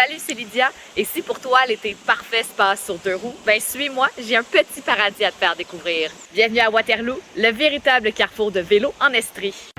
Salut, c'est Lydia. Et si pour toi l'été parfait se passe sur deux roues, ben suis-moi, j'ai un petit paradis à te faire découvrir. Bienvenue à Waterloo, le véritable carrefour de vélo en Estrie.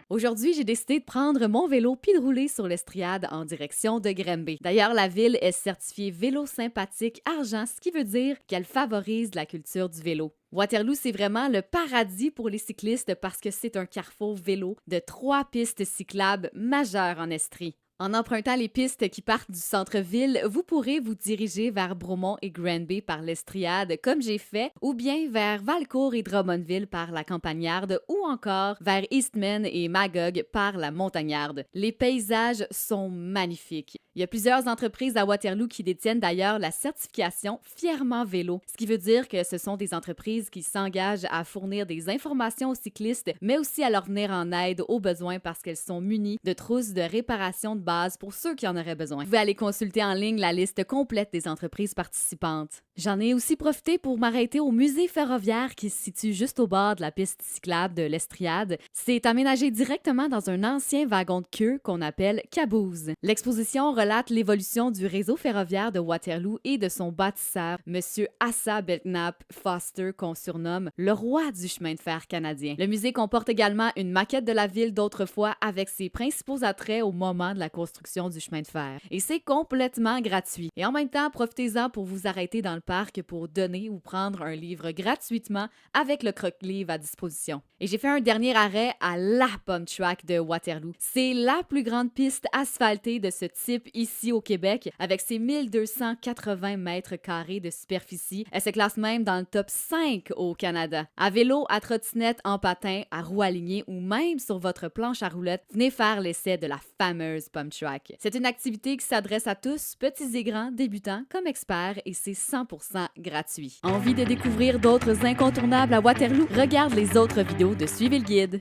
Aujourd'hui, j'ai décidé de prendre mon vélo puis de rouler sur l'Estriade en direction de Granby. D'ailleurs, la ville est certifiée vélo sympathique argent, ce qui veut dire qu'elle favorise la culture du vélo. Waterloo, c'est vraiment le paradis pour les cyclistes parce que c'est un carrefour vélo de 3 pistes cyclables majeures en Estrie. En empruntant les pistes qui partent du centre-ville, vous pourrez vous diriger vers Bromont et Granby par l'Estriade, comme j'ai fait, ou bien vers Valcourt et Drummondville par la Campagnarde, ou encore vers Eastman et Magog par la Montagnarde. Les paysages sont magnifiques. Il y a plusieurs entreprises à Waterloo qui détiennent d'ailleurs la certification Fièrement Vélo, ce qui veut dire que ce sont des entreprises qui s'engagent à fournir des informations aux cyclistes, mais aussi à leur venir en aide aux besoins parce qu'elles sont munies de trousses de réparation de base pour ceux qui en auraient besoin. Vous pouvez aller consulter en ligne la liste complète des entreprises participantes. J'en ai aussi profité pour m'arrêter au musée ferroviaire qui se situe juste au bord de la piste cyclable de l'Estriade. C'est aménagé directement dans un ancien wagon de queue qu'on appelle Caboose. L'exposition relate l'évolution du réseau ferroviaire de Waterloo et de son bâtisseur, M. Asa Belknap Foster, qu'on surnomme le roi du chemin de fer canadien. Le musée comporte également une maquette de la ville d'autrefois avec ses principaux attraits au moment de la construction du chemin de fer. Et c'est complètement gratuit. Et en même temps, profitez-en pour vous arrêter dans le parc pour donner ou prendre un livre gratuitement avec le croque-livre à disposition. Et j'ai fait un dernier arrêt à la Pump Track de Waterloo. C'est la plus grande piste asphaltée de ce type ici au Québec, avec ses 1280 mètres carrés de superficie. Elle se classe même dans le top 5 au Canada. À vélo, à trottinette, en patin, à roues alignées ou même sur votre planche à roulettes, venez faire l'essai de la fameuse Pump Track. C'est une activité qui s'adresse à tous, petits et grands, débutants comme experts, et c'est 100% gratuit. Envie de découvrir d'autres incontournables à Waterloo? Regarde les autres vidéos de Suivez le guide.